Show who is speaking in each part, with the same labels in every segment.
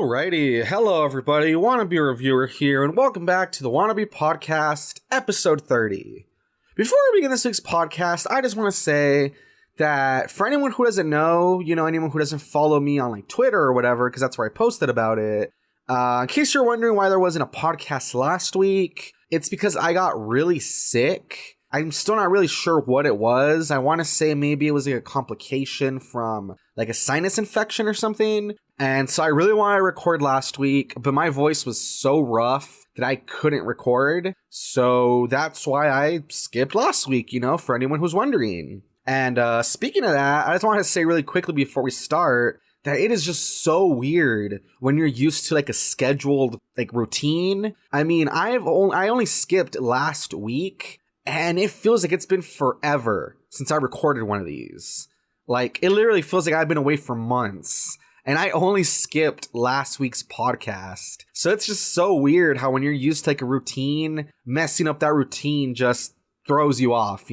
Speaker 1: Alrighty, hello everybody, Wannabe Reviewer here, and welcome back to the Wannabe Podcast, episode 30. Before we begin this week's podcast, I just want to say that for anyone who doesn't know, anyone who doesn't follow me on like Twitter or whatever, because that's where I posted about it, in case you're wondering why there wasn't a podcast last week, it's because I got really sick. I'm still not really sure what it was. I want to say maybe it was like a complication from like a sinus infection or something. And so I really wanted to record last week, but my voice was so rough that I couldn't record. So that's why I skipped last week, for anyone who's wondering. And speaking of that, I just wanted to say really quickly before we start that it is just so weird when you're used to like a scheduled like routine. I mean, I only skipped last week. And it feels like it's been forever since I recorded one of these. Like, it literally feels like I've been away for months. And I only skipped last week's podcast. So it's just so weird how when you're used to like a routine, messing up that routine just throws you off,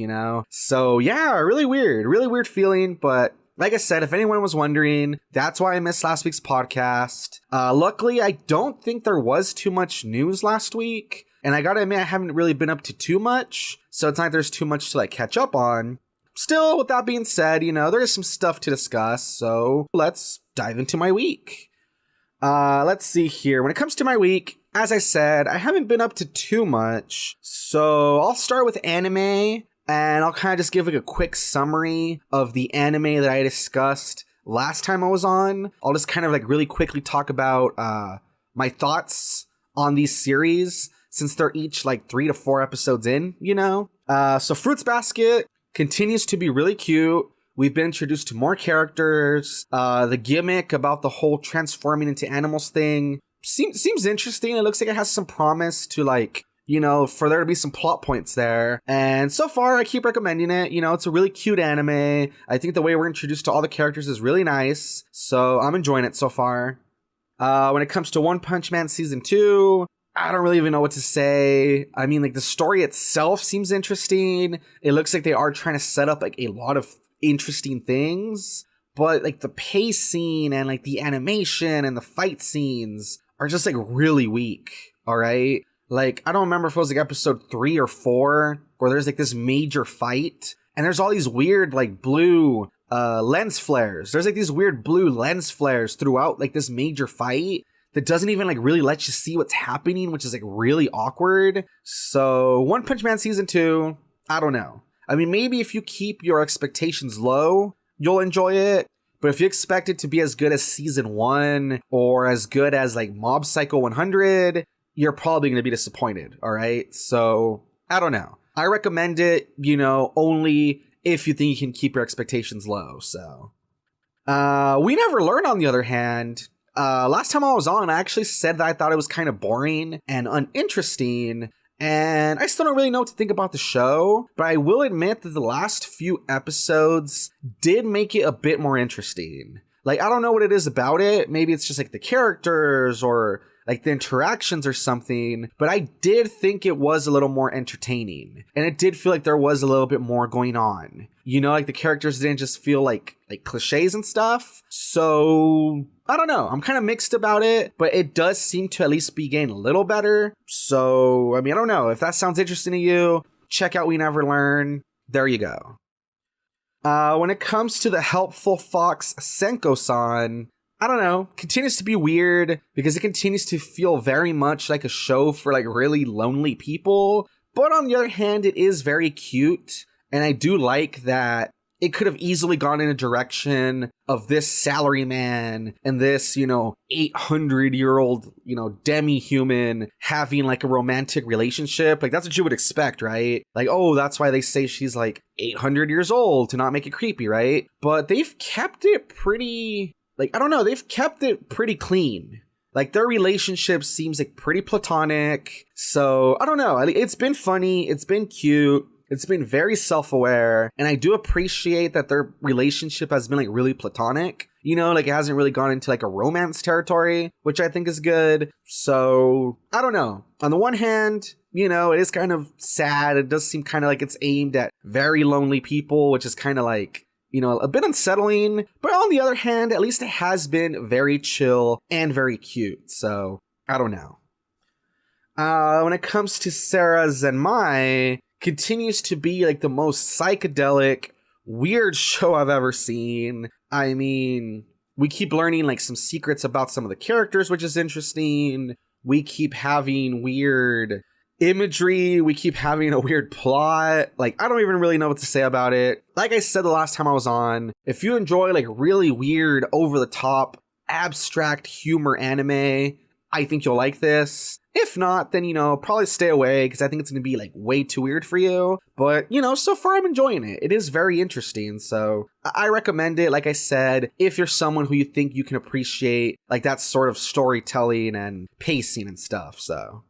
Speaker 1: So yeah, really weird feeling. But like I said, if anyone was wondering, that's why I missed last week's podcast. Luckily, I don't think there was too much news last week. And I gotta admit, I haven't really been up to too much, so it's not like there's too much to like catch up on. Still, with that being said, there is some stuff to discuss, so let's dive into my week. Let's see here. When it comes to my week, as I said, I haven't been up to too much, so I'll start with anime, and I'll kind of just give like a quick summary of the anime that I discussed last time I was on. I'll just kind of like really quickly talk about my thoughts on these series, since they're each like 3 to 4 episodes in, So Fruits Basket continues to be really cute. We've been introduced to more characters. The gimmick about the whole transforming into animals thing seems interesting. It looks like it has some promise to like, for there to be some plot points there. And so far, I keep recommending it. It's a really cute anime. I think the way we're introduced to all the characters is really nice. So I'm enjoying it so far. When it comes to One Punch Man Season 2, I don't really even know what to say. I mean, like, the story itself seems interesting. It looks like they are trying to set up, like, a lot of interesting things. But, like, the pacing and, like, the animation and the fight scenes are just, like, really weak, all right? Like, I don't remember if it was, like, episode 3 or 4 where there's, like, this major fight. And there's all these weird, like, blue lens flares. There's, like, these weird blue lens flares throughout, like, this major fight that doesn't even like really let you see what's happening, which is like really awkward. So One Punch Man Season 2, I don't know. I mean, maybe if you keep your expectations low, you'll enjoy it. But if you expect it to be as good as Season 1 or as good as like Mob Psycho 100, you're probably going to be disappointed, all right? So I don't know. I recommend it, only if you think you can keep your expectations low. So We Never Learn, on the other hand, last time I was on, I actually said that I thought it was kind of boring and uninteresting, and I still don't really know what to think about the show, but I will admit that the last few episodes did make it a bit more interesting. Like, I don't know what it is about it. Maybe it's just like the characters or like the interactions or something, but I did think it was a little more entertaining, and it did feel like there was a little bit more going on. Like the characters didn't just feel like cliches and stuff. So I don't know. I'm kind of mixed about it, but it does seem to at least be getting a little better. So, I mean, I don't know. If that sounds interesting to you, check out We Never Learn. There you go. When it comes to the Helpful Fox Senko-san, I don't know, continues to be weird because it continues to feel very much like a show for like really lonely people. But on the other hand, it is very cute. And I do like that it could have easily gone in a direction of this salaryman and this, 800-year-old, demi-human having like a romantic relationship. Like, that's what you would expect, right? Like, oh, that's why they say she's like 800 years old to not make it creepy, right? But they've kept it pretty, they've kept it pretty clean. Like, their relationship seems like pretty platonic. So, I don't know. It's been funny. It's been cute. It's been very self-aware, and I do appreciate that their relationship has been like really platonic. Like it hasn't really gone into like a romance territory, which I think is good. So I don't know. On the one hand, it is kind of sad. It does seem kind of like it's aimed at very lonely people, which is kind of like, a bit unsettling. But on the other hand, at least it has been very chill and very cute. So I don't know. When it comes to Sarah Zenmai, continues to be like the most psychedelic, weird show I've ever seen. I mean, we keep learning like some secrets about some of the characters, which is interesting. We keep having weird imagery. We keep having a weird plot. Like, I don't even really know what to say about it. Like I said the last time I was on, if you enjoy like really weird, over the top, abstract humor anime, I think you'll like this. If not, then, probably stay away because I think it's going to be like way too weird for you. But, so far I'm enjoying it. It is very interesting. So I recommend it. Like I said, if you're someone who you think you can appreciate like that sort of storytelling and pacing and stuff. So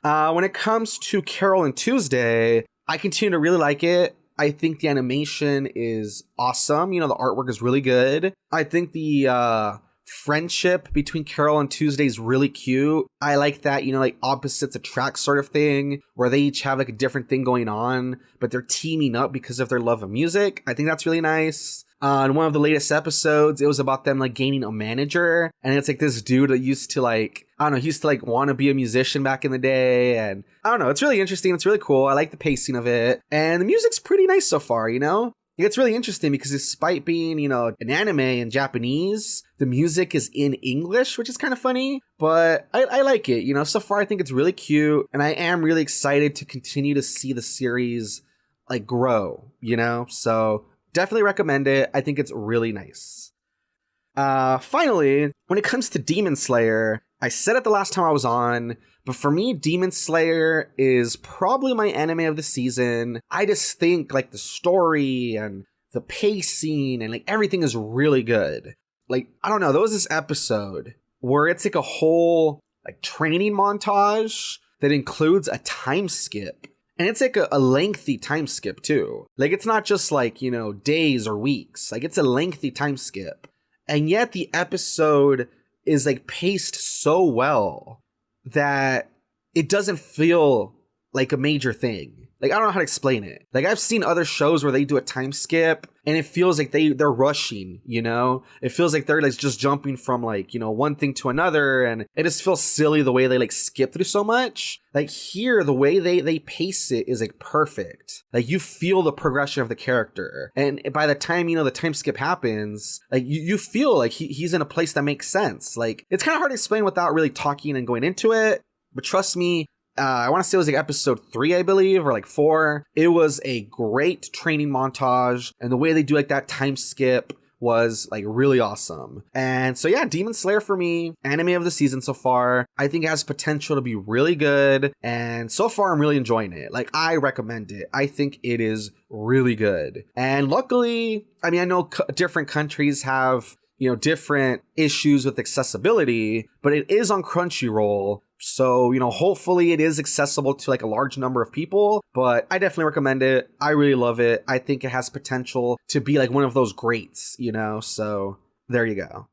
Speaker 1: when it comes to Carol and Tuesday, I continue to really like it. I think the animation is awesome. The artwork is really good. I think the friendship between Carol and Tuesday is really cute. I like that, like opposites attract sort of thing, where they each have like a different thing going on, but they're teaming up because of their love of music. I think that's really nice. In one of the latest episodes, it was about them like gaining a manager, and it's like this dude that used to like, I don't know, he used to like want to be a musician back in the day, and I don't know, it's really interesting, it's really cool. I like the pacing of it, and the music's pretty nice so far, It's really interesting because despite being, an anime in Japanese, the music is in English, which is kind of funny, but I like it. So far I think it's really cute, and I am really excited to continue to see the series like grow, So definitely recommend it. I think it's really nice. Finally, when it comes to Demon Slayer, I said it the last time I was on, but for me, Demon Slayer is probably my anime of the season. I just think like the story and the pacing and like everything is really good. Like, I don't know, there was this episode where it's like a whole like training montage that includes a time skip. And it's like a lengthy time skip too. Like, it's not just like, days or weeks. Like, it's a lengthy time skip. And yet the episode is like paced so well that it doesn't feel like a major thing. Like, I don't know how to explain it. Like, I've seen other shows where they do a time skip and it feels like they're rushing, It feels like they're like just jumping from like, one thing to another, and it just feels silly the way they like skip through so much. Like here, the way they pace it is like perfect. Like, you feel the progression of the character. And by the time, the time skip happens, like you feel like he's in a place that makes sense. Like, it's kind of hard to explain without really talking and going into it. But trust me, I want to say it was like episode 3, I believe, or like 4. It was a great training montage, and the way they do like that time skip was like really awesome. And so yeah, Demon Slayer for me, anime of the season so far. I think it has potential to be really good, and so far I'm really enjoying it. Like, I recommend it. I think it is really good. And luckily, I mean, I know different countries have, different issues with accessibility, but it is on Crunchyroll. So, hopefully it is accessible to like a large number of people, but I definitely recommend it. I really love it. I think it has potential to be like one of those greats, so there you go.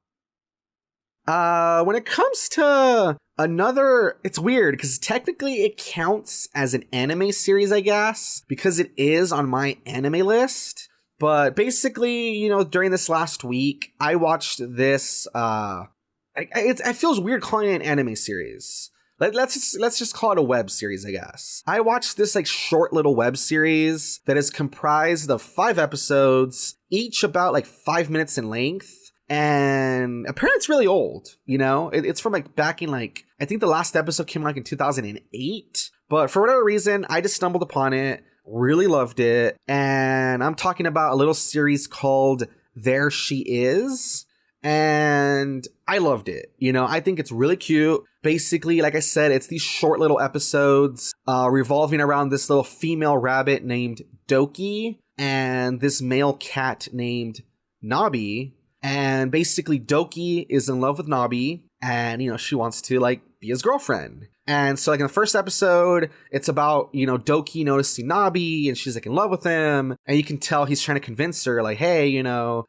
Speaker 1: When it comes to another, it's weird because technically it counts as an anime series, I guess, because it is on my anime list. But basically, during this last week, I watched this, it feels weird calling it an anime series. Let's just call it a web series, I guess. I watched this like short little web series that is comprised of 5 episodes, each about like 5 minutes in length. And apparently it's really old, It's from like back in like, I think the last episode came like in 2008. But for whatever reason, I just stumbled upon it, really loved it. And I'm talking about a little series called There She Is. And I loved it. I think it's really cute. Basically, like I said, it's these short little episodes revolving around this little female rabbit named Doki and this male cat named Nabi. And basically, Doki is in love with Nabi, and, she wants to, like, be his girlfriend. And so, like, in the first episode, it's about, Doki noticing Nabi, and she's, like, in love with him. And you can tell he's trying to convince her, like, hey,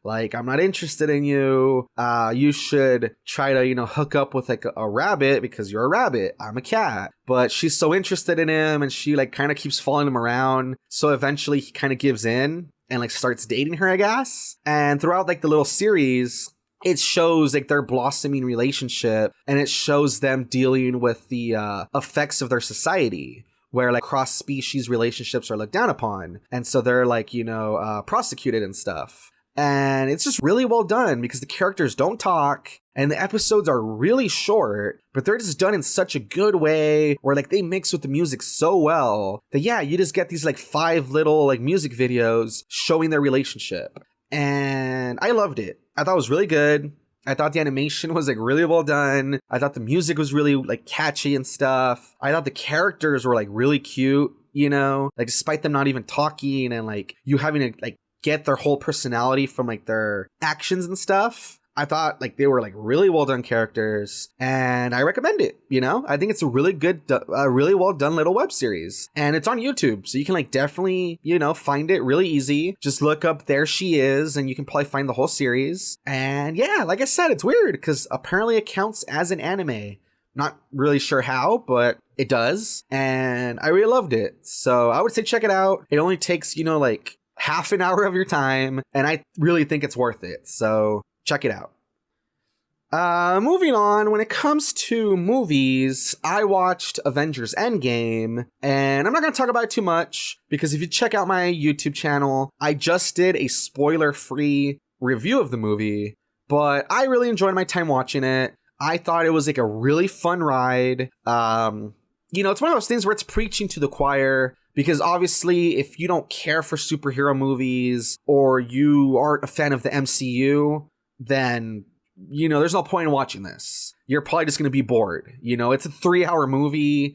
Speaker 1: like, I'm not interested in you. You should try to, hook up with, like, a rabbit because you're a rabbit. I'm a cat. But she's so interested in him, and she, like, kind of keeps following him around. So eventually, he kind of gives in. and like starts dating her, I guess. And throughout like the little series, it shows like their blossoming relationship, and it shows them dealing with the effects of their society, where like cross-species relationships are looked down upon. And so they're like, prosecuted and stuff. And it's just really well done because the characters don't talk and the episodes are really short, but they're just done in such a good way where like they mix with the music so well that yeah, you just get these like 5 little like music videos showing their relationship. And I loved it. I thought it was really good. I thought the animation was like really well done. I thought the music was really like catchy and stuff. I thought the characters were like really cute, like despite them not even talking and like you having to like get their whole personality from like their actions and stuff. I thought like they were like really well done characters, and I recommend it. I think it's a really good, really well done little web series, and it's on YouTube, so you can like definitely find it really easy. Just look up There She Is, and you can probably find the whole series. And yeah, like I said, it's weird because apparently it counts as an anime. Not really sure how, but it does, and I really loved it. So I would say check it out. It only takes like half an hour of your time, and I really think it's worth it. So check it out. Moving on, when it comes to movies, I watched Avengers Endgame, and I'm not going to talk about it too much because if you check out my YouTube channel, I just did a spoiler-free review of the movie, but I really enjoyed my time watching it. I thought it was like a really fun ride. It's one of those things where it's preaching to the choir. Because obviously, if you don't care for superhero movies or you aren't a fan of the MCU, then, there's no point in watching this. You're probably just going to be bored. It's a 3-hour movie.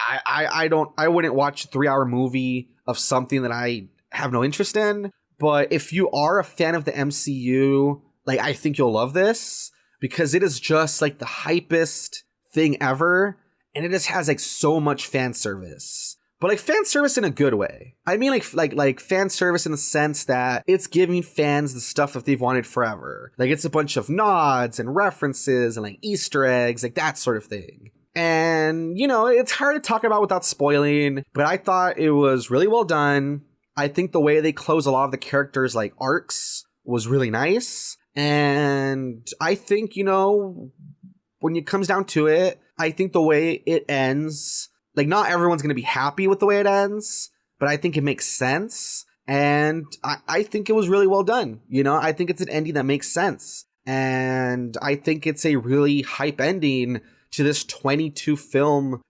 Speaker 1: I wouldn't watch a 3-hour movie of something that I have no interest in. But if you are a fan of the MCU, like, I think you'll love this because it is just like the hypest thing ever. And it just has like so much fan service. But like fan service in a good way. I mean like fan service in the sense that it's giving fans the stuff that they've wanted forever. Like it's a bunch of nods and references and like Easter eggs, like that sort of thing. And, it's hard to talk about without spoiling, but I thought it was really well done. I think the way they close a lot of the characters' like arcs was really nice. And I think, when it comes down to it, I think the way it ends, like, not everyone's going to be happy with the way it ends, but I think it makes sense. And I think it was really well done. I think it's an ending that makes sense. And I think it's a really hype ending to this 22 film,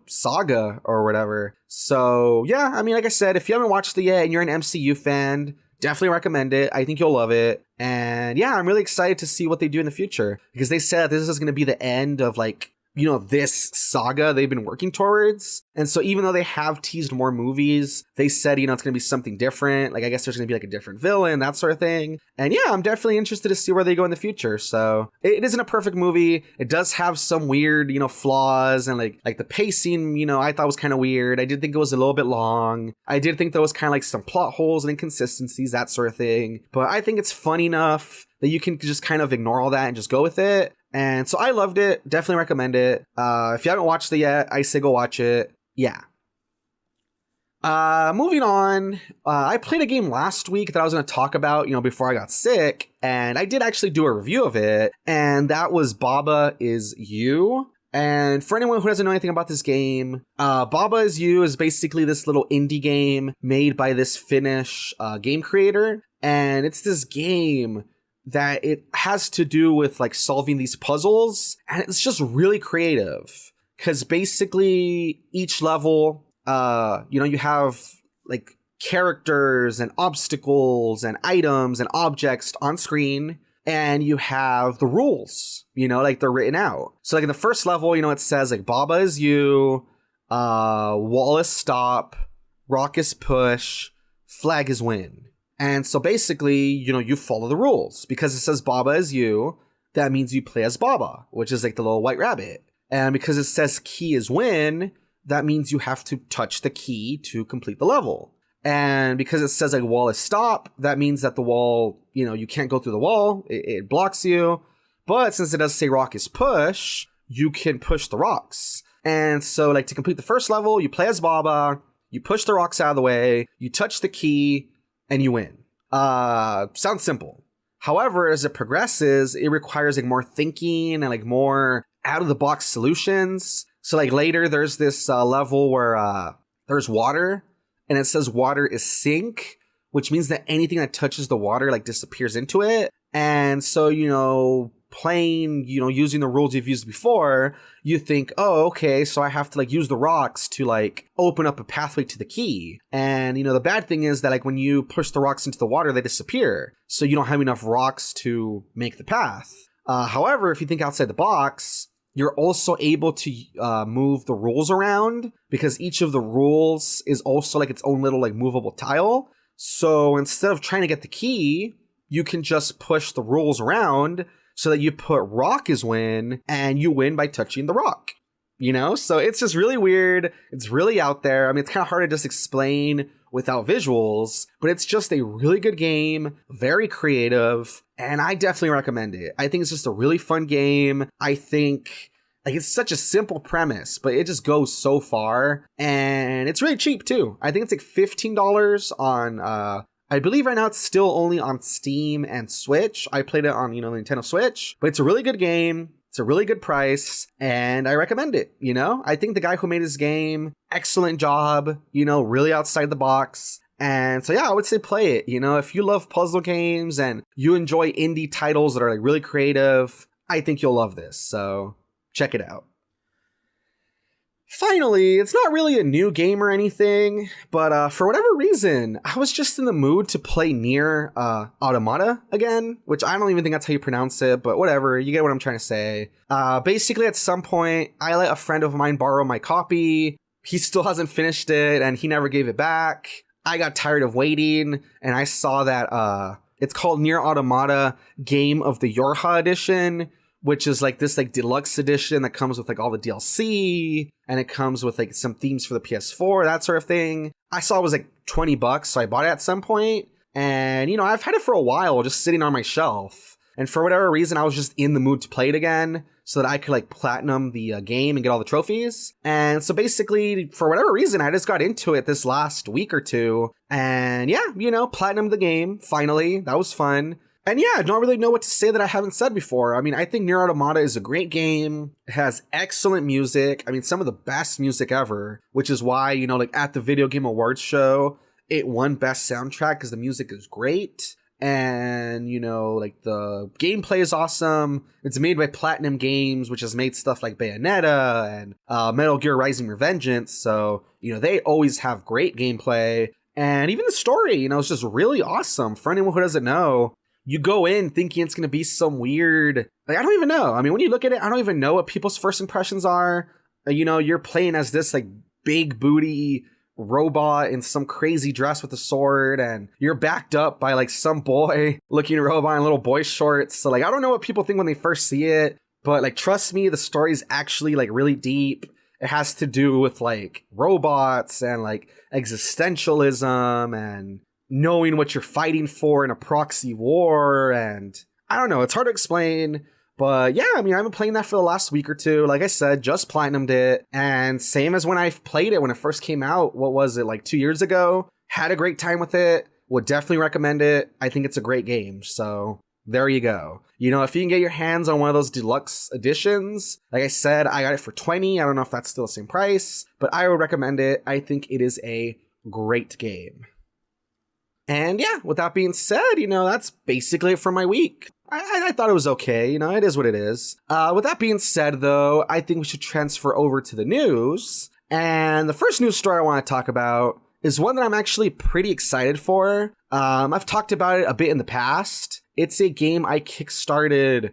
Speaker 1: saga or whatever. So, yeah, I mean, like I said, if you haven't watched it yet and you're an MCU fan, definitely recommend it. I think you'll love it. And yeah, I'm really excited to see what they do in the future because they said this is going to be the end of like, this saga they've been working towards. And so even though they have teased more movies, they said, it's going to be something different. Like, I guess there's going to be like a different villain, that sort of thing. And yeah, I'm definitely interested to see where they go in the future. So it isn't a perfect movie. It does have some weird, flaws and like the pacing, I thought was kind of weird. I did think it was a little bit long. I did think there was kind of like some plot holes and inconsistencies, that sort of thing. But I think it's fun enough that you can just kind of ignore all that and just go with it. And so I loved it. Definitely recommend it. If you haven't watched it yet, I say go watch it. Yeah. Moving on. I played a game last week that I was going to talk about, before I got sick. And I did actually do a review of it. And that was Baba Is You. And for anyone who doesn't know anything about this game, Baba Is You is basically this little indie game made by this Finnish game creator. And it's this game that it has to do with like solving these puzzles, and it's just really creative because basically each level, you have like characters and obstacles and items and objects on screen, and you have the rules, like they're written out. So like in the first level, it says like Baba is you, wall is stop, rock is push, flag is win. And so basically, you follow the rules because it says Baba is you. That means you play as Baba, which is like the little white rabbit. And because it says key is win, that means you have to touch the key to complete the level. And because it says like wall is stop, that means that the wall, you can't go through the wall. It blocks you. But since it does say rock is push, you can push the rocks. And so like to complete the first level, you play as Baba, you push the rocks out of the way, you touch the key, and you win. Sounds simple. However, as it progresses, it requires like more thinking and like more out of the box solutions. So like later there's this level where there's water and it says water is sink, which means that anything that touches the water like disappears into it. And so, playing, using the rules you've used before, you think, oh, okay, so I have to like use the rocks to like open up a pathway to the key. And, the bad thing is that like when you push the rocks into the water, they disappear. So you don't have enough rocks to make the path. However, if you think outside the box, you're also able to move the rules around because each of the rules is also like its own little like movable tile. So instead of trying to get the key, you can just push the rules around so that you put rock is win and you win by touching the rock, So it's just really weird. It's really out there. I mean, it's kind of hard to just explain without visuals, but it's just a really good game, very creative, and I definitely recommend it. I think it's just a really fun game. I think like it's such a simple premise, but it just goes so far, and it's really cheap too. I think it's like $15 on I believe right now it's still only on Steam and Switch. I played it on, the Nintendo Switch, but it's a really good game. It's a really good price, and I recommend it, I think the guy who made this game, excellent job, really outside the box. And so, yeah, I would say play it. If you love puzzle games and you enjoy indie titles that are like really creative, I think you'll love this. So check it out. Finally, it's not really a new game or anything, but for whatever reason, I was just in the mood to play Nier Automata again, which I don't even think that's how you pronounce it, but whatever, you get what I'm trying to say. Basically, at some point, I let a friend of mine borrow my copy. He still hasn't finished it, and he never gave it back. I got tired of waiting, and I saw that it's called Nier Automata Game of the YoRHa Edition, which is like this like deluxe edition that comes with like all the DLC, and it comes with like some themes for the PS4, that sort of thing. I saw it was like $20, so I bought it at some point. And, I've had it for a while just sitting on my shelf. And for whatever reason, I was just in the mood to play it again so that I could like platinum the game and get all the trophies. And so basically, for whatever reason, I just got into it this last week or two. And yeah, platinum the game, finally. That was fun. And yeah, I don't really know what to say that I haven't said before. I mean, I think Nier Automata is a great game. It has excellent music. I mean, some of the best music ever, which is why, like at the Video Game Awards show, it won Best Soundtrack because the music is great. And, like the gameplay is awesome. It's made by Platinum Games, which has made stuff like Bayonetta and Metal Gear Rising Revengeance. So, they always have great gameplay. And even the story, it's just really awesome. For anyone who doesn't know, you go in thinking it's going to be some weird, like, I don't even know. I mean, when you look at it, I don't even know what people's first impressions are. You're playing as this like big booty robot in some crazy dress with a sword, and you're backed up by like some boy looking robot in little boy shorts. So like, I don't know what people think when they first see it, but like, trust me, the story is actually like really deep. It has to do with like robots and like existentialism and knowing what you're fighting for in a proxy war, and I don't know, it's hard to explain, but yeah, I mean, I've been playing that for the last week or two. Like I said, just platinumed it, and same as when I played it when it first came out, what was it, like 2 years ago? Had a great time with it, would definitely recommend it. I think it's a great game, so there you go. If you can get your hands on one of those deluxe editions, like I said, I got it for $20. I don't know if that's still the same price, but I would recommend it. I think it is a great game. And yeah, with that being said, that's basically it for my week. I thought it was okay. It is what it is. With that being said, though, I think we should transfer over to the news. And the first news story I want to talk about is one that I'm actually pretty excited for. I've talked about it a bit in the past. It's a game I kickstarted.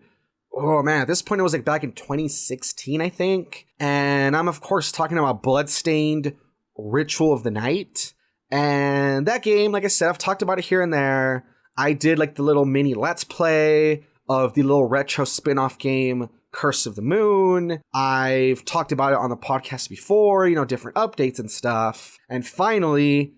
Speaker 1: Oh man, at this point it was like back in 2016, I think. And I'm of course talking about Bloodstained Ritual of the Night. And that game, like I said, I've talked about it here and there. I did like the little mini Let's Play of the little retro spin-off game, Curse of the Moon. I've talked about it on the podcast before, different updates and stuff. And finally,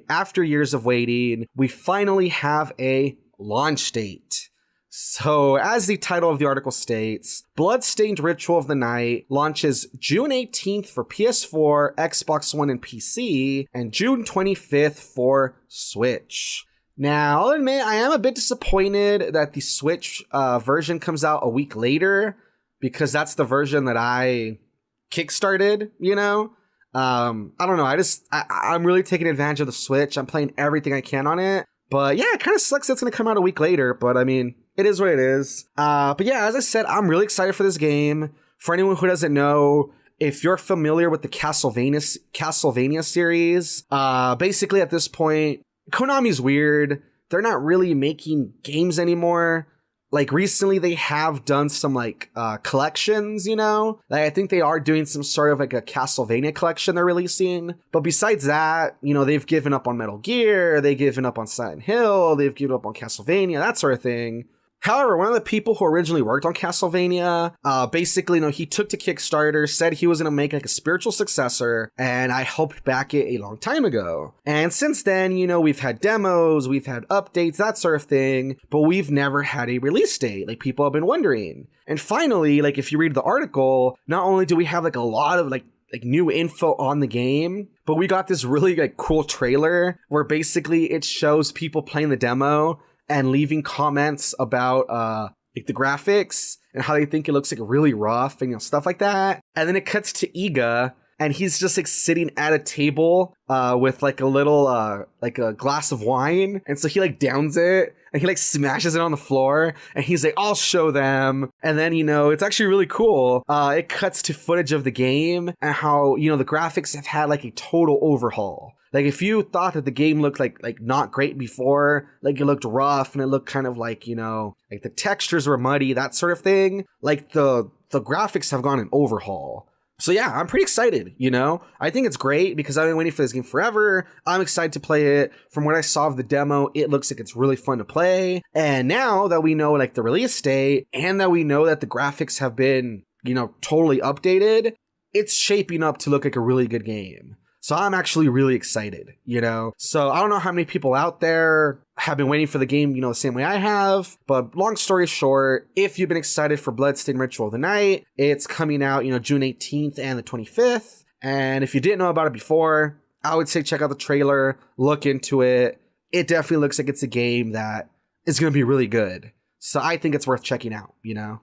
Speaker 1: after years of waiting, we finally have a launch date. So, as the title of the article states, Bloodstained Ritual of the Night launches June 18th for PS4, Xbox One, and PC, and June 25th for Switch. Now, I'll admit, I am a bit disappointed that the Switch version comes out a week later, because that's the version that I kickstarted, you know? I don't know, I'm really taking advantage of the Switch. I'm playing everything I can on it. But yeah, it kind of sucks that it's going to come out a week later, but I mean, it is what it is. But yeah, as I said, I'm really excited for this game. For anyone who doesn't know, if you're familiar with the Castlevania series, basically at this point, Konami's weird. They're not really making games anymore. Like recently they have done some like collections, you know? Like I think they are doing some sort of like a Castlevania collection they're releasing. But besides that, you know, they've given up on Metal Gear, they've given up on Silent Hill, they've given up on Castlevania, that sort of thing. However, one of the people who originally worked on Castlevania, basically, you know, he took to Kickstarter, said he was going to make like a spiritual successor, and I helped back it a long time ago. And since then, you know, we've had demos, we've had updates, that sort of thing, but we've never had a release date, like people have been wondering. And finally, like if you read the article, not only do we have like a lot of like new info on the game, but we got this really like cool trailer where basically it shows people playing the demo and leaving comments about like the graphics and how they think it looks like really rough and, you know, stuff like that. And then it cuts to Iga, and he's just like sitting at a table with like a little like a glass of wine, and so he like downs it and he like smashes it on the floor, and he's like, I'll show them. And then, you know, it's actually really cool. It cuts to footage of the game and how, you know, the graphics have had like a total overhaul. Like if you thought that the game looked like not great before, like it looked rough and it looked kind of like, you know, like the textures were muddy, that sort of thing, like the graphics have gone an overhaul. So yeah, I'm pretty excited, you know? I think it's great because I've been waiting for this game forever. I'm excited to play it. From what I saw of the demo, it looks like it's really fun to play. And now that we know like the release date and that we know that the graphics have been, you know, totally updated, it's shaping up to look like a really good game. So I'm actually really excited, you know? So I don't know how many people out there have been waiting for the game, you know, the same way I have. But long story short, if you've been excited for Bloodstained Ritual of the Night, it's coming out, you know, June 18th and the 25th. And if you didn't know about it before, I would say check out the trailer, look into it. It definitely looks like it's a game that is going to be really good. So I think it's worth checking out, you know?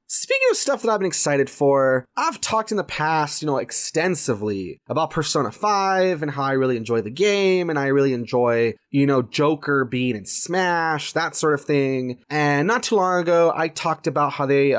Speaker 1: Speaking of stuff that I've been excited for, I've talked in the past, you know, extensively about Persona 5 and how I really enjoy the game and I really enjoy, you know, Joker being in Smash, that sort of thing. And not too long ago, I talked about how they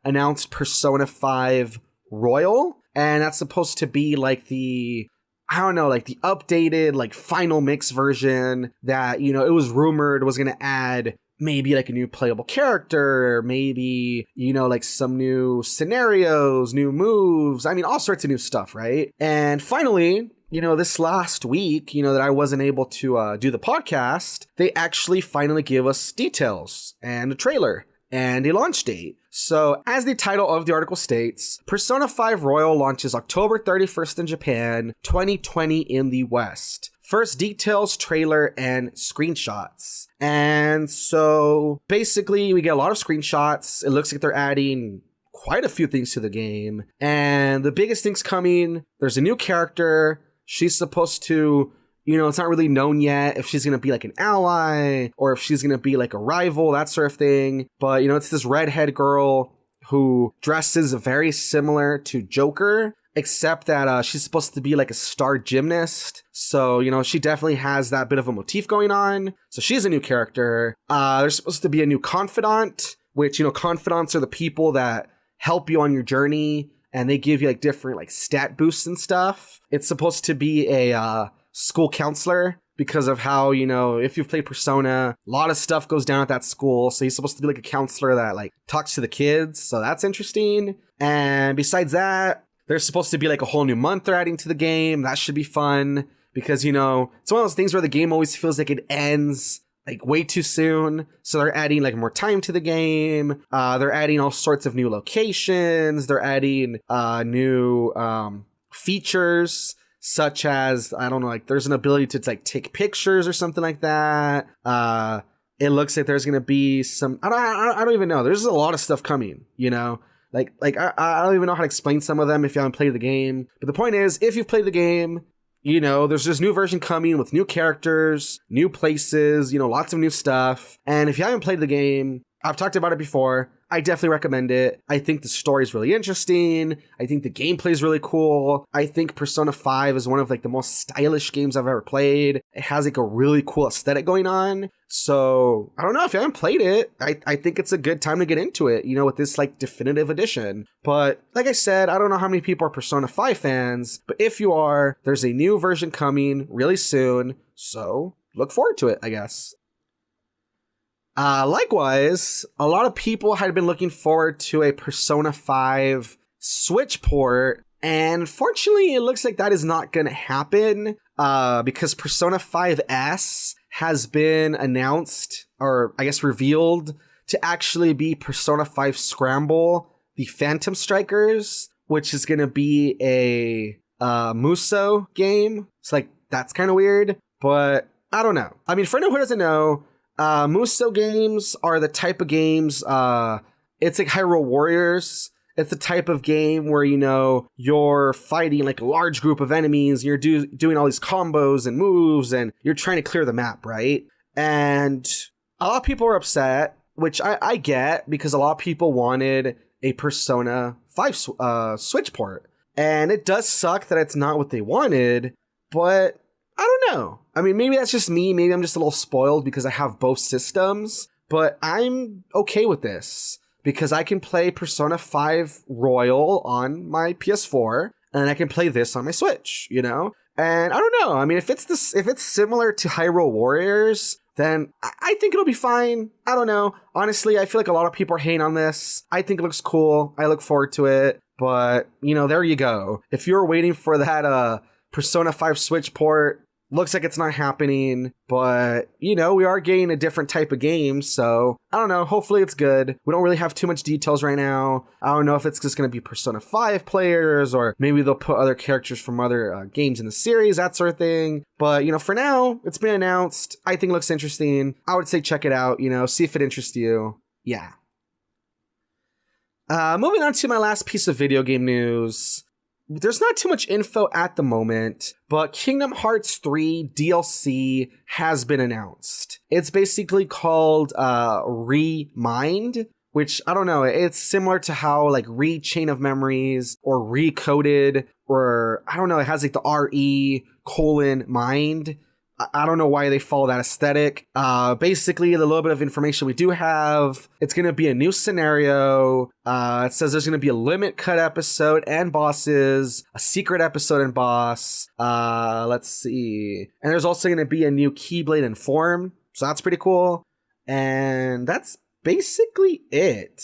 Speaker 1: announced Persona 5 Royal, and that's supposed to be like the, I don't know, like the updated, like final mix version that, you know, it was rumored was going to add maybe like a new playable character, maybe, you know, like some new scenarios, new moves. I mean, all sorts of new stuff, right? And finally, you know, this last week, you know, that I wasn't able to do the podcast, they actually finally give us details and a trailer and a launch date. So, as the title of the article states, Persona 5 Royal launches October 31st in Japan, 2020 in the West. First details, trailer, and screenshots. And so basically we get a lot of screenshots. It looks like they're adding quite a few things to the game. And the biggest thing's coming, there's a new character. She's supposed to, you know, it's not really known yet if she's going to be like an ally or if she's going to be like a rival, that sort of thing. But, you know, it's this redhead girl who dresses very similar to Joker, except that she's supposed to be like a star gymnast. So, you know, she definitely has that bit of a motif going on. So she's a new character. There's supposed to be a new confidant, which, you know, confidants are the people that help you on your journey and they give you like different like stat boosts and stuff. It's supposed to be a school counselor because of how, you know, if you've played Persona, a lot of stuff goes down at that school. So he's supposed to be like a counselor that like talks to the kids. So that's interesting. And besides that, there's supposed to be like a whole new month they're adding to the game. That should be fun because, you know, it's one of those things where the game always feels like it ends like way too soon. So they're adding like more time to the game. They're adding all sorts of new locations. They're adding new features such as, I don't know, like there's an ability to like take pictures or something like that. It looks like there's going to be some, I don't even know. There's a lot of stuff coming, you know? I don't even know how to explain some of them if you haven't played the game. But the point is, if you've played the game, you know, there's this new version coming with new characters, new places, you know, lots of new stuff. And if you haven't played the game, I've talked about it before. I definitely recommend it. I think the story is really interesting. I think the gameplay is really cool. I think Persona 5 is one of like the most stylish games I've ever played. It has like a really cool aesthetic going on. So I don't know if you haven't played it. I think it's a good time to get into it, you know, with this like definitive edition. But like I said, I don't know how many people are Persona 5 fans, but if you are, there's a new version coming really soon. So look forward to it, I guess. Likewise, a lot of people had been looking forward to a Persona 5 Switch port, and fortunately, it looks like that is not going to happen because Persona 5S has been announced, or I guess revealed, to actually be Persona 5 Scramble, the Phantom Strikers, which is going to be a Muso game. It's like, that's kind of weird, but I don't know. I mean, for anyone who doesn't know, Muso games are the type of games, it's like Hyrule Warriors. It's the type of game where, you know, you're fighting like a large group of enemies, you're doing all these combos and moves, and you're trying to clear the map, right? And a lot of people are upset, which I get, because a lot of people wanted a Persona 5 Switch port. And it does suck that it's not what they wanted, but I don't know. I mean, maybe that's just me. Maybe I'm just a little spoiled because I have both systems, but I'm okay with this because I can play Persona 5 Royal on my PS4 and I can play this on my Switch, you know? And I don't know. I mean, if it's similar to Hyrule Warriors, then I think it'll be fine. I don't know. Honestly, I feel like a lot of people are hating on this. I think it looks cool. I look forward to it. But, you know, there you go. If you're waiting for that Persona 5 Switch port, looks like it's not happening, but, you know, we are getting a different type of game, so I don't know. Hopefully it's good. We don't really have too much details right now. I don't know if it's just going to be Persona 5 players, or maybe they'll put other characters from other games in the series, that sort of thing. But, you know, for now, it's been announced. I think it looks interesting. I would say check it out, you know, see if it interests you. Yeah. Moving on to my last piece of video game news. There's not too much info at the moment, but Kingdom Hearts 3 DLC has been announced. It's basically called Remind, which, I don't know, it's similar to how like Chain of Memories or Recoded, or I don't know, it has like the RE:mind. I don't know why they follow that aesthetic. Basically, the little bit of information we do have, it's going to be a new scenario. It says there's going to be a limit cut episode and bosses, a secret episode and boss. Let's see. And there's also going to be a new Keyblade and form. So that's pretty cool. And that's basically it.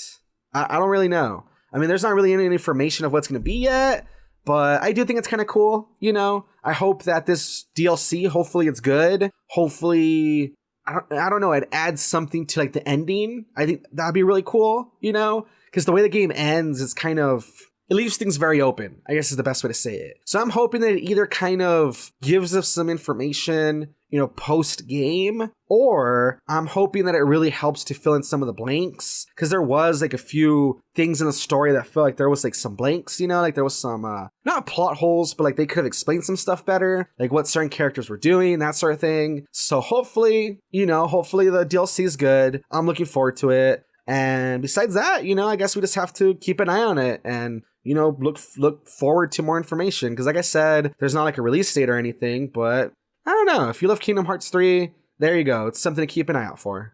Speaker 1: I don't really know. I mean, there's not really any information of what's going to be yet. But I do think it's kind of cool, you know? I hope that this DLC, hopefully it's good. Hopefully, I don't know, it adds something to like the ending. I think that'd be really cool, you know? Because the way the game ends is kind of, it leaves things very open, I guess is the best way to say it. So I'm hoping that it either kind of gives us some information, you know, post-game, or I'm hoping that it really helps to fill in some of the blanks, because there was like a few things in the story that felt like there was like some blanks, you know, like there was some, not plot holes, but like they could have explained some stuff better, like what certain characters were doing, that sort of thing. So hopefully, you know, hopefully the DLC is good. I'm looking forward to it. And besides that, you know, I guess we just have to keep an eye on it and, you know, look forward to more information. Because like I said, there's not like a release date or anything, but I don't know. If you love Kingdom Hearts 3, there you go. It's something to keep an eye out for.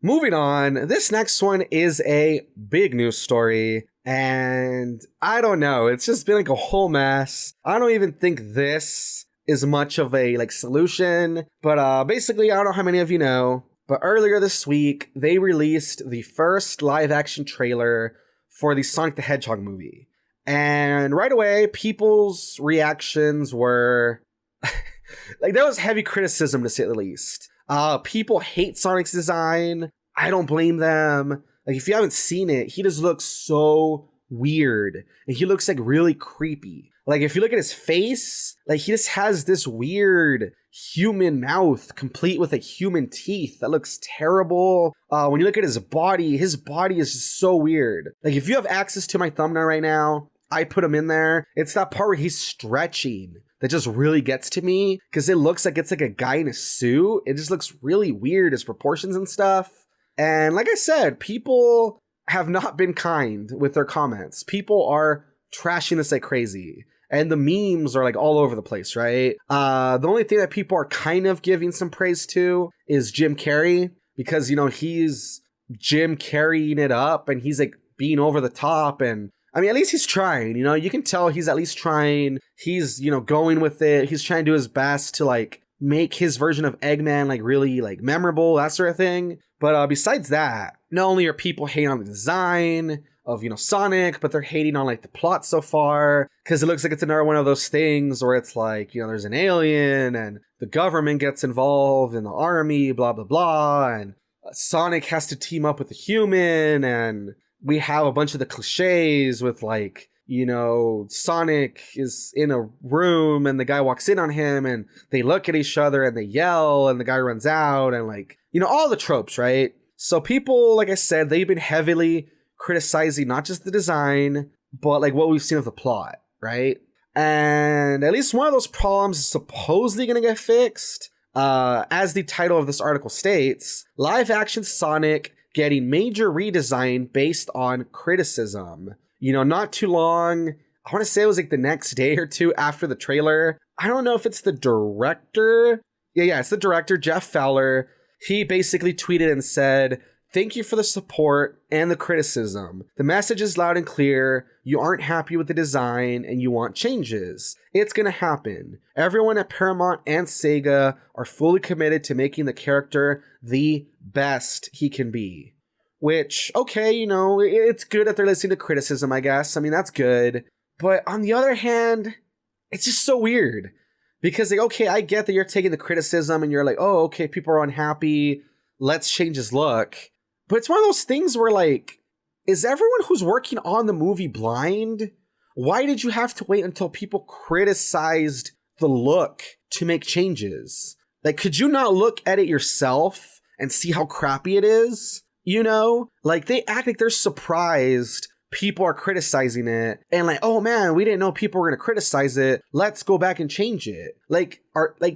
Speaker 1: Moving on, this next one is a big news story. And I don't know. It's just been like a whole mess. I don't even think this is much of a like solution. But basically, I don't know how many of you know, but earlier this week, they released the first live action trailer for the Sonic the Hedgehog movie. And right away, people's reactions were like, there was heavy criticism, to say the least. People hate Sonic's design. I don't blame them. Like, if you haven't seen it, he just looks so weird. And he looks like really creepy. Like, if you look at his face, like he just has this weird, human mouth complete with human teeth. That looks terrible. When you look at his body is just so weird. Like, if you have access to my thumbnail right now, I put him in there. It's that part where he's stretching that just really gets to me, because it looks like it's like a guy in a suit. It just looks really weird, his proportions and stuff. And like I said, people have not been kind with their comments. People are trashing this like crazy. And the memes are like all over the place, right? The only thing that people are kind of giving some praise to is Jim Carrey, because, you know, he's Jim Carreying it up and he's like being over the top. And I mean, at least he's trying, you know, you can tell he's at least trying. He's, you know, going with it. He's trying to do his best to like make his version of Eggman like really like memorable, that sort of thing. But besides that, not only are people hating on the design of, you know, Sonic, but they're hating on like the plot so far, because it looks like it's another one of those things where it's like, you know, there's an alien and the government gets involved in the army, blah, blah, blah. And Sonic has to team up with a human. And we have a bunch of the cliches with like, you know, Sonic is in a room and the guy walks in on him and they look at each other and they yell and the guy runs out, and like, you know, all the tropes, right? So people, like I said, they've been heavily criticizing not just the design, but like what we've seen of the plot, right? And at least one of those problems is supposedly going to get fixed. As the title of this article states, live action Sonic getting major redesign based on criticism. You know, not too long, I want to say it was like the next day or two after the trailer. I don't know if it's the director. Yeah, it's the director, Jeff Fowler. He basically tweeted and said, "Thank you for the support and the criticism. The message is loud and clear. You aren't happy with the design and you want changes. It's gonna happen. Everyone at Paramount and Sega are fully committed to making the character the best he can be." Which, okay, you know, it's good that they're listening to criticism, I guess. I mean, that's good. But on the other hand, it's just so weird. Because, like, okay, I get that you're taking the criticism and you're like, oh, okay, people are unhappy. Let's change his look. But it's one of those things where, like, is everyone who's working on the movie blind? Why did you have to wait until people criticized the look to make changes? Like, could you not look at it yourself and see how crappy it is? You know? Like, they act like they're surprised people are criticizing it and like, oh man, we didn't know people were going to criticize it. Let's go back and change it. Like,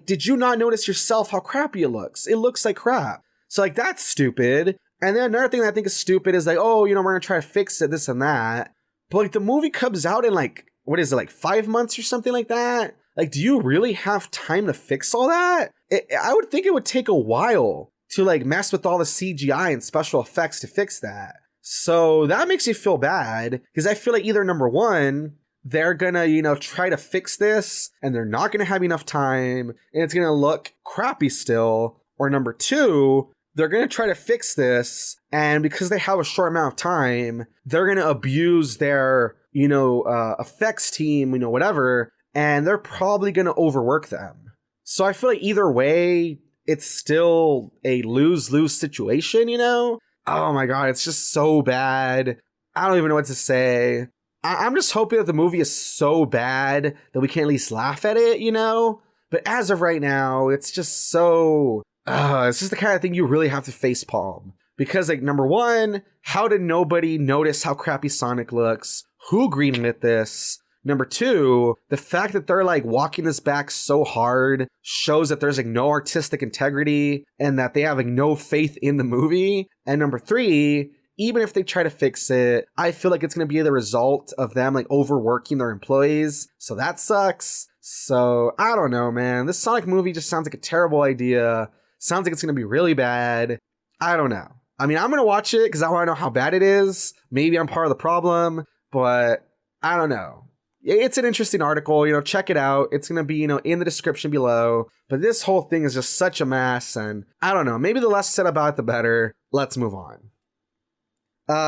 Speaker 1: did you not notice yourself how crappy it looks? It looks like crap. So, like, that's stupid. And then another thing that I think is stupid is like, oh, you know, we're going to try to fix it, this and that. But like, the movie comes out in like, what is it, like 5 months or something like that? Like, do you really have time to fix all that? I would think it would take a while to like mess with all the CGI and special effects to fix that. So that makes you feel bad, because I feel like either number one, they're gonna, you know, try to fix this and they're not gonna have enough time and it's gonna look crappy still. Or number two, they're going to try to fix this, and because they have a short amount of time, they're going to abuse their, you know, effects team, you know, whatever, and they're probably going to overwork them. So I feel like either way, it's still a lose-lose situation, you know? Oh my god, it's just so bad. I don't even know what to say. I'm just hoping that the movie is so bad that we can at least laugh at it, you know? But as of right now, it's just so... it's just the kind of thing you really have to facepalm. Because, like, number one, how did nobody notice how crappy Sonic looks? Who greenlit this? Number two, the fact that they're, like, walking this back so hard shows that there's, like, no artistic integrity and that they have, like, no faith in the movie. And number three, even if they try to fix it, I feel like it's going to be the result of them, like, overworking their employees. So that sucks. So, I don't know, man. This Sonic movie just sounds like a terrible idea. Sounds like it's going to be really bad. I don't know. I mean, I'm going to watch it because I want to know how bad it is. Maybe I'm part of the problem, but I don't know. It's an interesting article, you know, check it out. It's going to be, you know, in the description below. But this whole thing is just such a mess, and I don't know. Maybe the less said about it, the better. Let's move on.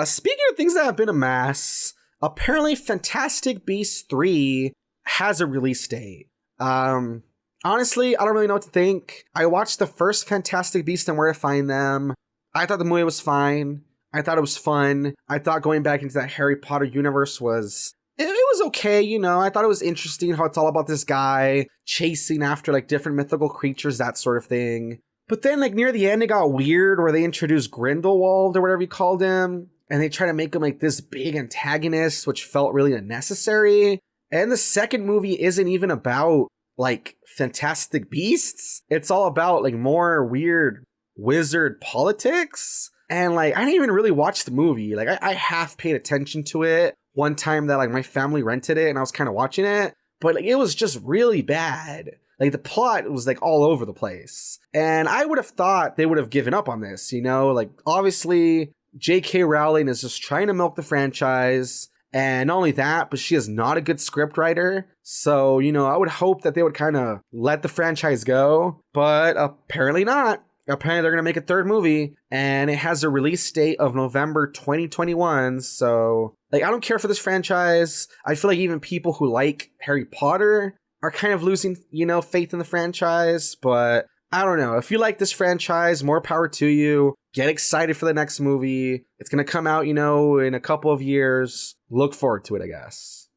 Speaker 1: Speaking of things that have been a mess, apparently Fantastic Beasts 3 has a release date. Honestly, I don't really know what to think. I watched the first Fantastic Beasts and Where to Find Them. I thought the movie was fine. I thought it was fun. I thought going back into that Harry Potter universe was it was okay, you know. I thought it was interesting how it's all about this guy chasing after like different mythical creatures, that sort of thing. But then like near the end, it got weird where they introduced Grindelwald or whatever you called him. And they try to make him like this big antagonist, which felt really unnecessary. And the second movie isn't even about like fantastic beasts. It's all about like more weird wizard politics. And like, I didn't even really watch the movie. Like I half paid attention to it one time that like my family rented it and I was kind of watching it, but like, it was just really bad. Like the plot was like all over the place. And I would have thought they would have given up on this, you know, like obviously J.K. Rowling is just trying to milk the franchise. And not only that, but she is not a good script writer. So, you know, I would hope that they would kind of let the franchise go, but apparently not. Apparently they're going to make a third movie and it has a release date of November 2021. So like, I don't care for this franchise. I feel like even people who like Harry Potter are kind of losing, you know, faith in the franchise. But I don't know. If you like this franchise, more power to you. Get excited for the next movie. It's going to come out, you know, in a couple of years. Look forward to it, I guess.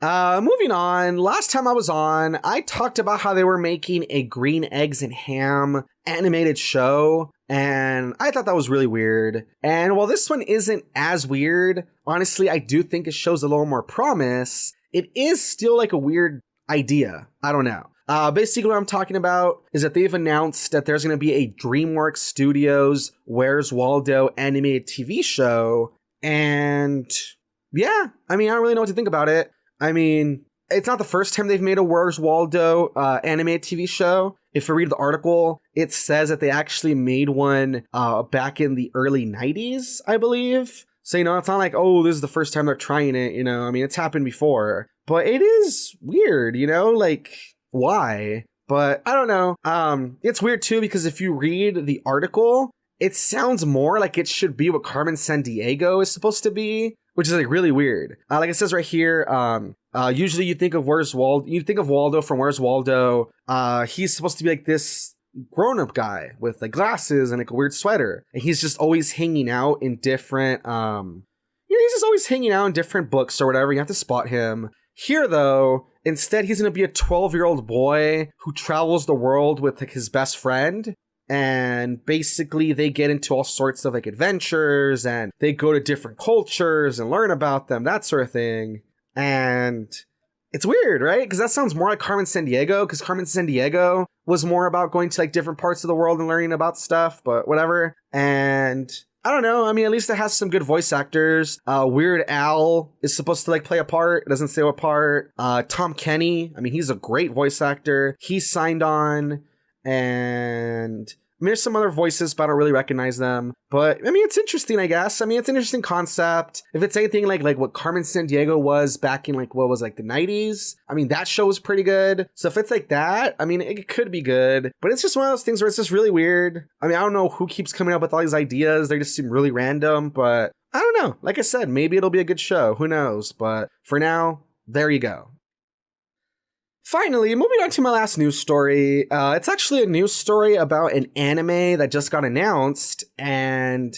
Speaker 1: Moving on, last time I was on, I talked about how they were making a Green Eggs and Ham animated show, and I thought that was really weird. And while this one isn't as weird, honestly, I do think it shows a little more promise. It is still like a weird idea. I don't know. Basically what I'm talking about is that they've announced that there's going to be a DreamWorks Studios Where's Waldo animated TV show, and yeah, I mean, I don't really know what to think about it. I mean, it's not the first time they've made a Where's Waldo animated TV show. If you read the article, it says that they actually made one back in the early 90s, I believe. So, you know, it's not like, oh, this is the first time they're trying it, you know. I mean, it's happened before. But it is weird, you know, like, why? But I don't know. It's weird, too, because if you read the article, it sounds more like it should be what Carmen Sandiego is supposed to be, which is like really weird. Like it says right here, usually you think of Waldo from Where's Waldo. He's supposed to be like this grown-up guy with like glasses and like a weird sweater. And he's just always hanging out in different, he's just always hanging out in different books or whatever. You have to spot him. Here though, instead he's going to be a 12-year-old boy who travels the world with like his best friend. And basically they get into all sorts of like adventures and they go to different cultures and learn about them, that sort of thing. And it's weird, right? Because that sounds more like Carmen Sandiego, because Carmen Sandiego was more about going to like different parts of the world and learning about stuff, but whatever. And I don't know. I mean, at least it has some good voice actors. Weird Al is supposed to like play a part. It doesn't say what part. Tom Kenny, I mean, he's a great voice actor. He's signed on. And I mean, there's some other voices, but I don't really recognize them. But I mean, it's interesting, I guess. I mean, it's an interesting concept. If it's anything like what Carmen Sandiego was back in like what was like the 90s, I mean, that show was pretty good. So if it's like that, I mean, it could be good. But it's just one of those things where it's just really weird. I mean, I don't know who keeps coming up with all these ideas. They just seem really random. But I don't know. Like I said, maybe it'll be a good show. Who knows? But for now, there you go. Finally, moving on to my last news story. It's actually a news story about an anime that just got announced, and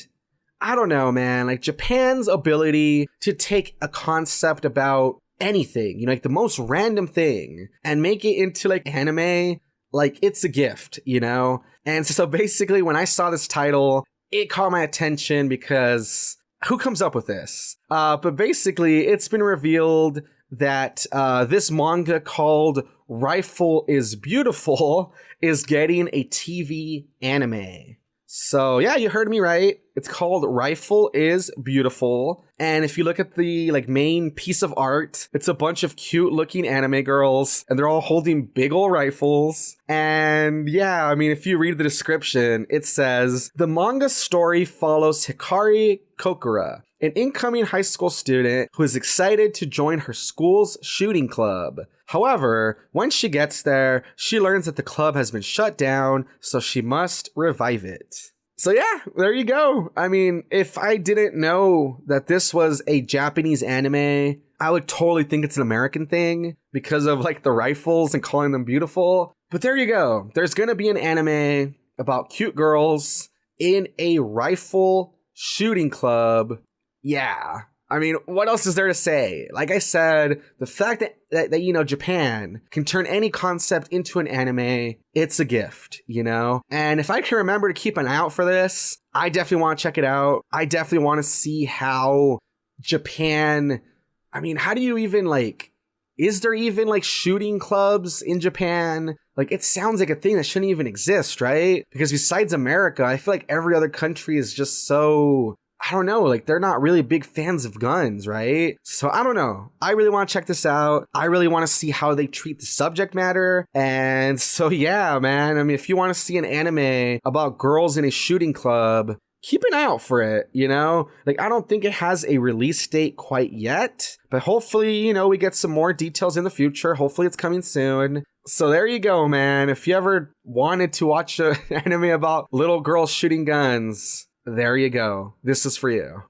Speaker 1: I don't know, man, like Japan's ability to take a concept about anything, you know, like the most random thing and make it into like anime, like it's a gift, you know? And so basically when I saw this title, it caught my attention because who comes up with this? But basically it's been revealed that this manga called Rifle is Beautiful is getting a TV anime. So yeah, you heard me right. It's called Rifle is Beautiful. And if you look at the like main piece of art, it's a bunch of cute looking anime girls and they're all holding big ol' rifles. And yeah, I mean, if you read the description, it says the manga story follows Hikari Kokura, an incoming high school student who is excited to join her school's shooting club. However, once she gets there, she learns that the club has been shut down, so she must revive it. So yeah, there you go. I mean, if I didn't know that this was a Japanese anime, I would totally think it's an American thing because of like the rifles and calling them beautiful. But there you go. There's gonna be an anime about cute girls in a rifle shooting club. Yeah. I mean, what else is there to say? Like I said, the fact that you know, Japan can turn any concept into an anime, it's a gift, you know? And if I can remember to keep an eye out for this, I definitely want to check it out. I definitely want to see how Japan, I mean, how do you even like, is there even like shooting clubs in Japan? Like, it sounds like a thing that shouldn't even exist, right? Because besides America, I feel like every other country is just so, I don't know, like they're not really big fans of guns, right? So I don't know. I really want to check this out. I really want to see how they treat the subject matter. And so yeah, man, I mean, if you want to see an anime about girls in a shooting club, keep an eye out for it, you know? Like, I don't think it has a release date quite yet, but hopefully, you know, we get some more details in the future. Hopefully it's coming soon. So there you go, man. If you ever wanted to watch an anime about little girls shooting guns, there you go. This is for you.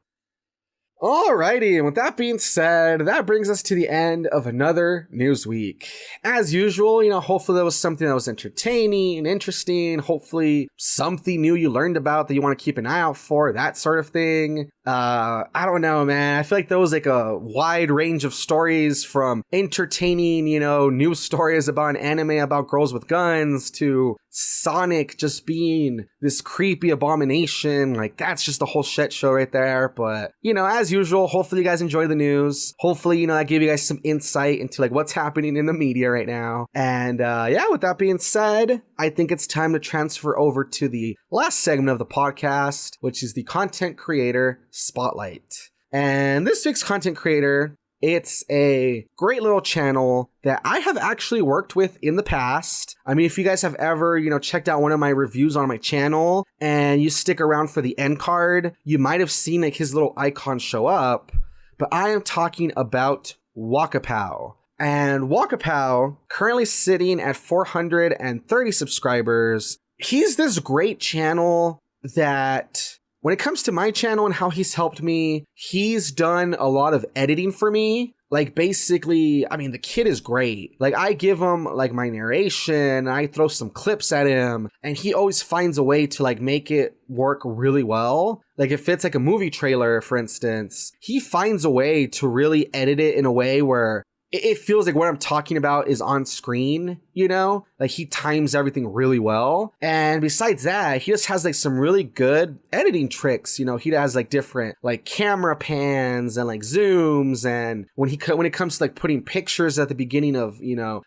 Speaker 1: Alrighty, and with that being said, that brings us to the end of another news week. As usual, you know, hopefully that was something that was entertaining and interesting. Hopefully something new you learned about that you want to keep an eye out for, that sort of thing. I don't know, man. I feel like there was like a wide range of stories from entertaining, you know, news stories about an anime about girls with guns to Sonic just being this creepy abomination. Like, that's just a whole shit show right there. But, you know, as usual, hopefully you guys enjoy the news. Hopefully, you know, I gave you guys some insight into like what's happening in the media right now. And yeah, with that being said, I think it's time to transfer over to the last segment of the podcast, which is the content creator spotlight. And this week's content creator, it's a great little channel that I have actually worked with in the past. I mean, if you guys have ever, you know, checked out one of my reviews on my channel and you stick around for the end card, you might have seen like his little icon show up. But I am talking about Wakapow. And Wakapow, currently sitting at 430 subscribers. He's this great channel that, when it comes to my channel and how he's helped me, he's done a lot of editing for me. Like, basically, I mean, the kid is great. Like, I give him like my narration, I throw some clips at him, and he always finds a way to like make it work really well. Like, if it's like a movie trailer, for instance, he finds a way to really edit it in a way where it feels like what I'm talking about is on screen, you know? Like, he times everything really well. And besides that, he just has like some really good editing tricks. You know, he has like different like camera pans and like zooms. And when it comes to like putting pictures at the beginning of, you know,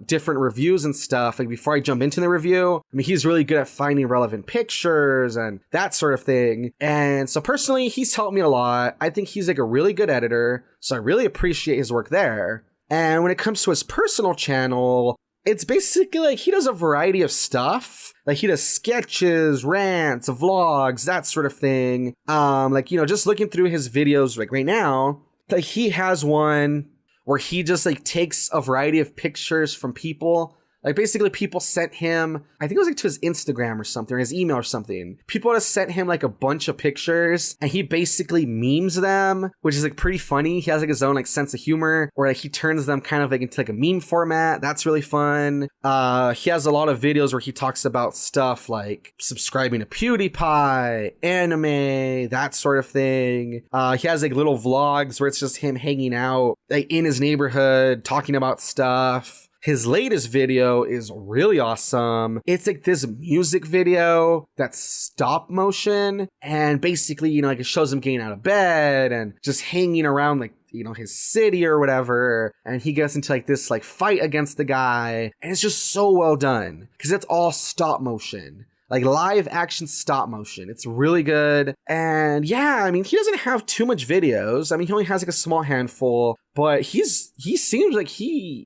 Speaker 1: different reviews and stuff, like before I jump into the review, I mean, he's really good at finding relevant pictures and that sort of thing. And so personally, he's helped me a lot. I think he's like a really good editor. So I really appreciate his work there. And when it comes to his personal channel, it's basically like he does a variety of stuff. Like, he does sketches, rants, vlogs, that sort of thing. Like, you know, just looking through his videos like right now, like he has one where he just like takes a variety of pictures from people. Like, basically people sent him, I think it was like to his Instagram or something, or his email or something. People just sent him like a bunch of pictures and he basically memes them, which is like pretty funny. He has like his own like sense of humor where like he turns them kind of like into like a meme format. That's really fun. He has a lot of videos where he talks about stuff like subscribing to PewDiePie, anime, that sort of thing. He has like little vlogs where it's just him hanging out like in his neighborhood, talking about stuff. His latest video is really awesome. It's like this music video that's stop motion. And basically, you know, like it shows him getting out of bed and just hanging around like, you know, his city or whatever. And he gets into like this like fight against the guy. And it's just so well done because it's all stop motion. Like live action stop motion. It's really good. And yeah, I mean, he doesn't have too much videos. I mean, he only has like a small handful, but he seems like he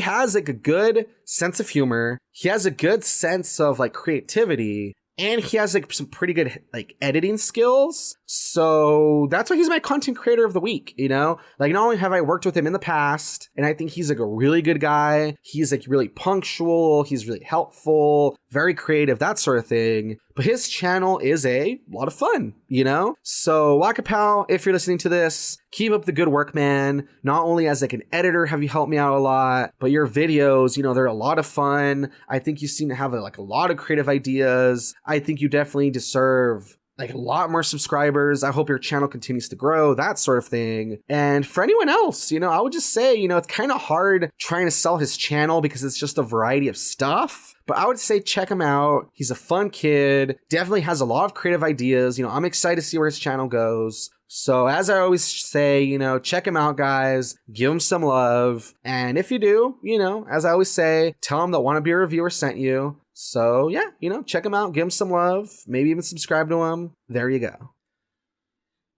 Speaker 1: has like a good sense of humor. He has a good sense of like creativity. And he has like some pretty good like editing skills. So that's why he's my content creator of the week, you know? Like, not only have I worked with him in the past, and I think he's like a really good guy. He's like really punctual. He's really helpful, very creative, that sort of thing. But his channel is a lot of fun, you know? So Wakapow, if you're listening to this, keep up the good work, man. Not only as like an editor have you helped me out a lot, but your videos, you know, they're a lot of fun. I think you seem to have like a lot of creative ideas. I think you definitely deserve like a lot more subscribers. I hope your channel continues to grow, that sort of thing. And for anyone else, I would just say, it's kind of hard trying to sell his channel because it's just a variety of stuff. But I would say check him out. He's a fun kid, definitely has a lot of creative ideas. I'm excited to see where his channel goes. So as I always say, check him out, guys. Give him some love. And if you do, as I always say, tell him that Wannabe Reviewer sent you. So yeah, check him out, give him some love, maybe even subscribe to him. There you go.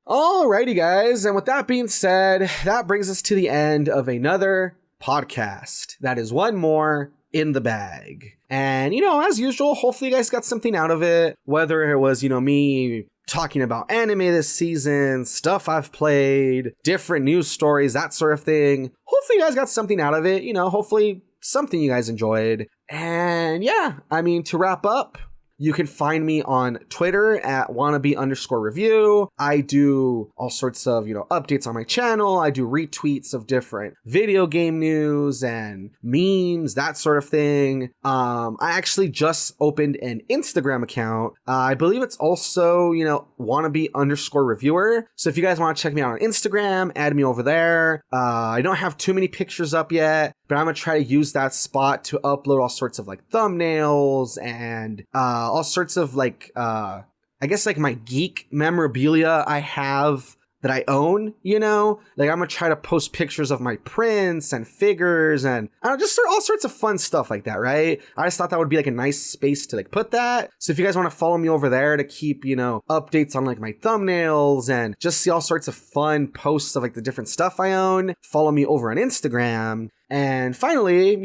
Speaker 1: Alrighty, guys. And with that being said, that brings us to the end of another podcast. That is one more in the bag. And, as usual, hopefully you guys got something out of it, whether it was, me talking about anime this season, stuff I've played, different news stories, that sort of thing. Hopefully you guys got something out of it, hopefully something you guys enjoyed. And yeah, to wrap up, you can find me on Twitter at wannabe_review. I do all sorts of, updates on my channel. I do retweets of different video game news and memes, that sort of thing. I actually just opened an Instagram account. I believe it's also, wannabe_reviewer. So if you guys want to check me out on Instagram, add me over there. I don't have too many pictures up yet, but I'm going to try to use that spot to upload all sorts of like thumbnails and all sorts of like, I guess like my geek memorabilia I have that I own, like I'm gonna try to post pictures of my prints and figures and I don't know, just all sorts of fun stuff like that, right? I just thought that would be like a nice space to like put that. So if you guys want to follow me over there to keep, updates on like my thumbnails and just see all sorts of fun posts of like the different stuff I own, follow me over on Instagram. And finally,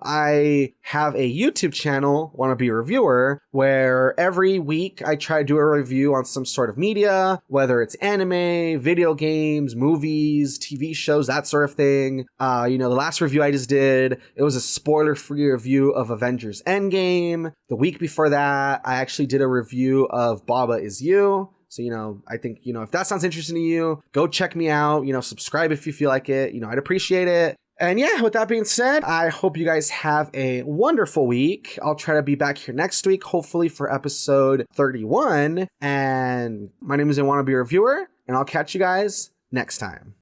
Speaker 1: I have a YouTube channel, Wannabe Reviewer, where every week I try to do a review on some sort of media, whether it's anime, video games, movies, TV shows, that sort of thing. The last review I just did, it was a spoiler-free review of Avengers Endgame. The week before that, I actually did a review of Baba Is You. So, I think, if that sounds interesting to you, go check me out, subscribe if you feel like it, I'd appreciate it. And yeah, with that being said, I hope you guys have a wonderful week. I'll try to be back here next week, hopefully for episode 31. And my name is Wannabe Reviewer, and I'll catch you guys next time.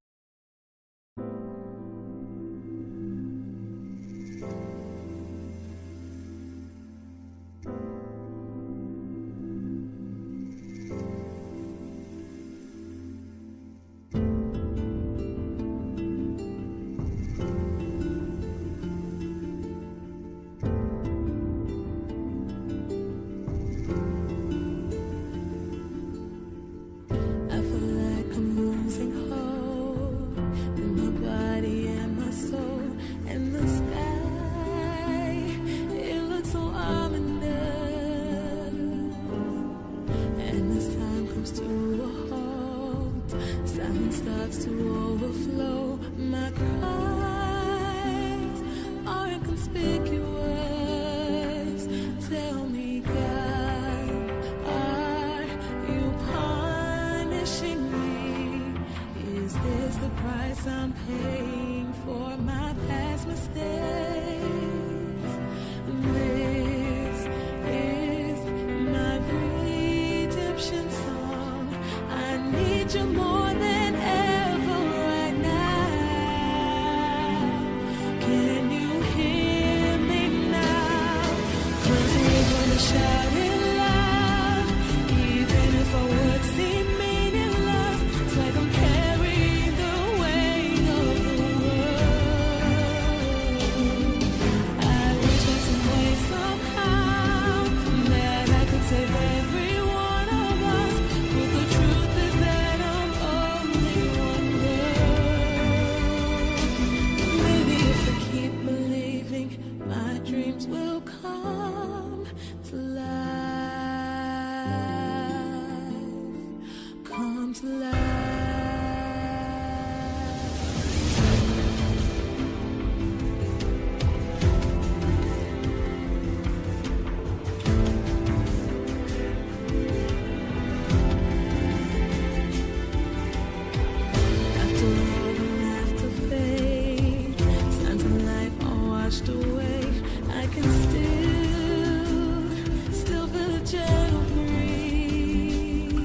Speaker 2: Starts to overflow. My cries are inconspicuous. Tell me, God, are you punishing me? Is this the price I'm paying for my past mistakes? This is my redemption song. I need you more than shout it loud, even if our words seem meaningless. It's like I'm carrying the weight of the world. I wish that some way, somehow, that I could save every one of us. But the truth is that I'm only one girl. Maybe if I keep believing, my dreams will come to life, come to life. After all the laughter fades, signs of life are washed away. I can still feel a gentle breeze.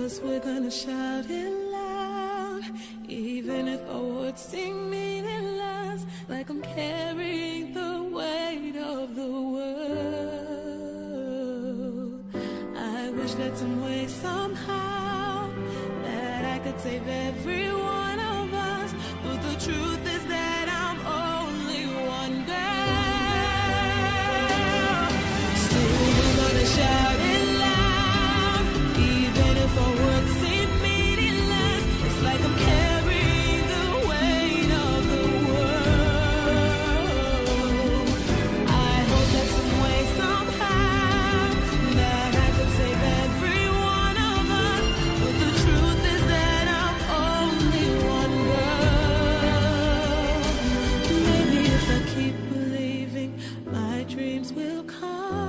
Speaker 2: 'cause we're gonna shout it loud. Even if our words seem meaningless, like I'm carrying the weight of the world. I wish that some way, somehow, that I could save every one of us. But the truth is that I'm only one girl. Still, we're gonna shout it loud, even if our words seem meaningless. It's like I'm carrying the weight of the world. I hope that some way, somehow, that I could save every one of us. But the truth is that I'm only one girl. Maybe if I keep believing, my dreams will come